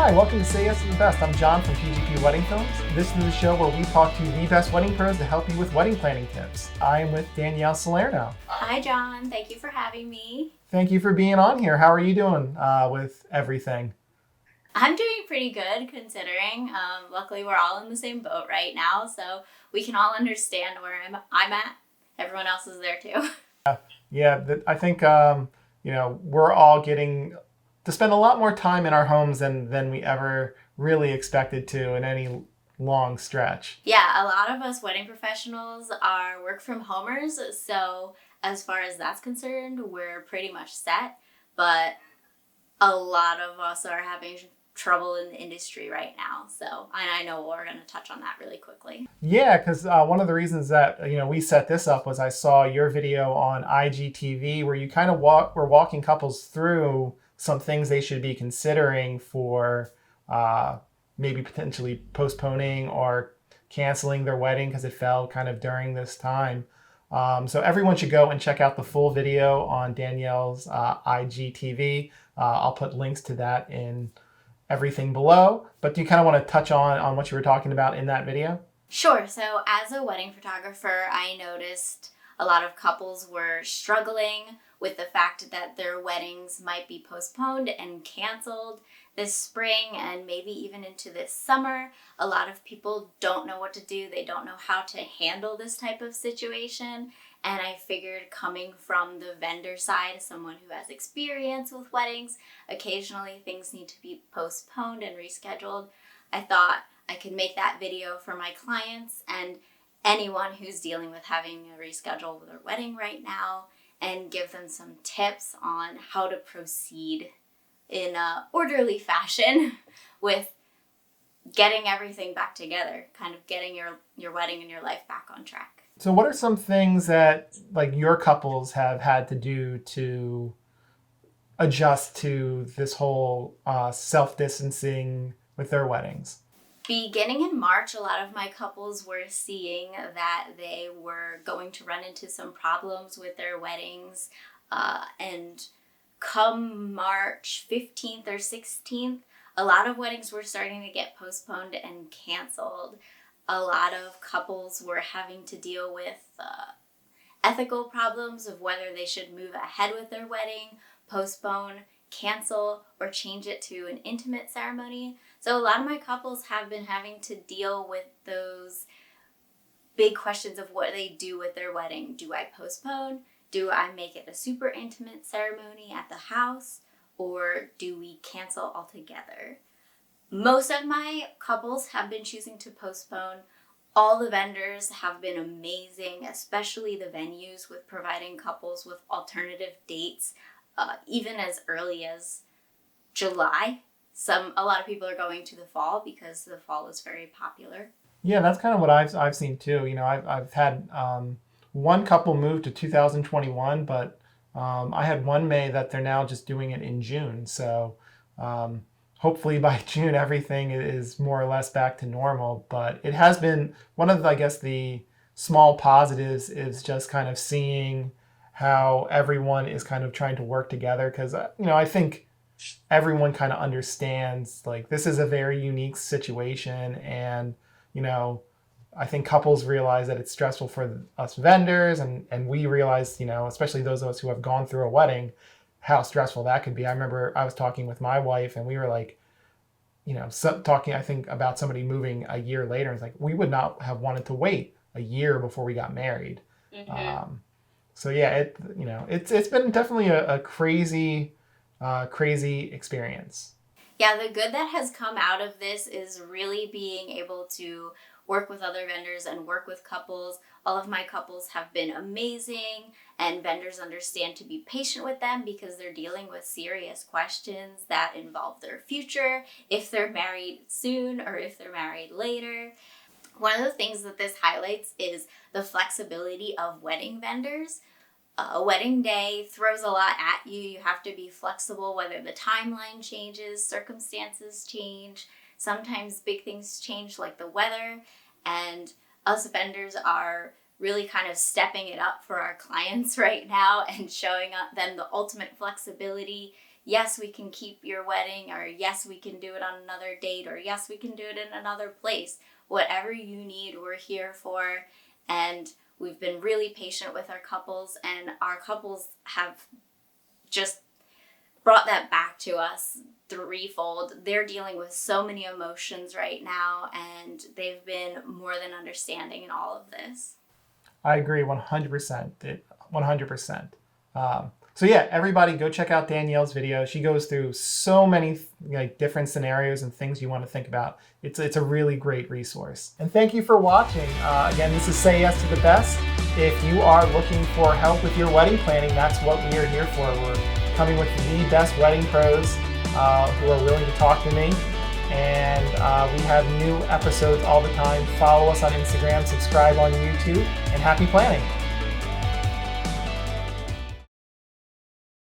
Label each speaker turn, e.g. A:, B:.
A: Hi, welcome to Say Yes to the Best. I'm John from PGP Wedding Films. This is the show where we talk to the best wedding pros to help you with wedding planning tips. I am with Danielle Salerno.
B: Hi, John. Thank you for having me.
A: Thank you for being on here. How are you doing with everything?
B: I'm doing pretty good considering. Luckily, we're all in the same boat right now, so we can all understand where I'm at. Everyone else is there too.
A: Yeah, I think we're all getting to spend a lot more time in our homes than we ever really expected to in any long stretch.
B: Yeah, a lot of us wedding professionals are work from homers, so as far as that's concerned, we're pretty much set. But a lot of us are having trouble in the industry right now. So, and I know we're going to touch on that really quickly.
A: Yeah, because one of the reasons that we set this up was I saw your video on IGTV where you kind of were walking couples through some things they should be considering for maybe potentially postponing or canceling their wedding because it fell kind of during this time. So everyone should go and check out the full video on Danielle's IGTV. I'll put links to that in everything below, but do you kind of want to touch on what you were talking about in that video?
B: Sure. So as a wedding photographer, I noticed a lot of couples were struggling with the fact that their weddings might be postponed and canceled this spring and maybe even into this summer. A lot of people don't know what to do. They don't know how to handle this type of situation. And I figured, coming from the vendor side, someone who has experience with weddings, occasionally things need to be postponed and rescheduled. I thought I could make that video for my clients and anyone who's dealing with having to reschedule their wedding right now, and give them some tips on how to proceed in a orderly fashion with getting everything back together, kind of getting your wedding and your life back on track.
A: So what are some things that like your couples have had to do to adjust to this whole self-distancing with their weddings?
B: Beginning in March, a lot of my couples were seeing that they were going to run into some problems with their weddings. And come March 15th or 16th, a lot of weddings were starting to get postponed and canceled. A lot of couples were having to deal with ethical problems of whether they should move ahead with their wedding, postpone, cancel, or change it to an intimate ceremony. So a lot of my couples have been having to deal with those big questions of what they do with their wedding. Do I postpone? Do I make it a super intimate ceremony at the house? Or do we cancel altogether? Most of my couples have been choosing to postpone. All the vendors have been amazing, especially the venues, with providing couples with alternative dates, even as early as July. A lot of people are going to the fall because the fall is very popular.
A: Yeah, that's kind of what I've seen too. I've had one couple move to 2021, but I had one May that they're now just doing it in June. So hopefully by June everything is more or less back to normal. But it has been one of, I guess, the small positives is just kind of seeing how everyone is kind of trying to work together. Because I think everyone kind of understands like this is a very unique situation, and I think couples realize that it's stressful for us vendors, and we realize, especially those of us who have gone through a wedding, how stressful that could be. I remember I was talking with my wife and we were like, talking, I think, about somebody moving a year later. It's like, we would not have wanted to wait a year before we got married.
B: Mm-hmm.
A: So yeah, it's been definitely a crazy experience.
B: Yeah, the good that has come out of this is really being able to work with other vendors and work with couples. All of my couples have been amazing, and vendors understand to be patient with them because they're dealing with serious questions that involve their future, if they're married soon or if they're married later. One of the things that this highlights is the flexibility of wedding vendors. A wedding day throws a lot at you. You have to be flexible, whether the timeline changes, circumstances change. Sometimes big things change, like the weather, and us vendors are really kind of stepping it up for our clients right now and showing them the ultimate flexibility. yes, we can keep your wedding, or yes, we can do it on another date, or yes, we can do it in another place. Whatever you need, we're here for. And we've been really patient with our couples, and our couples have just brought that back to us threefold. They're dealing with so many emotions right now, and they've been more than understanding in all of this.
A: I agree 100%. 100%. So yeah, everybody go check out Danielle's video. She goes through so many like different scenarios and things you want to think about. It's a really great resource. And thank you for watching. Again, this is Say Yes to the Best. If you are looking for help with your wedding planning, that's what we are here for. We're coming with the best wedding pros who are willing to talk to me. And we have new episodes all the time. Follow us on Instagram, subscribe on YouTube, and happy planning.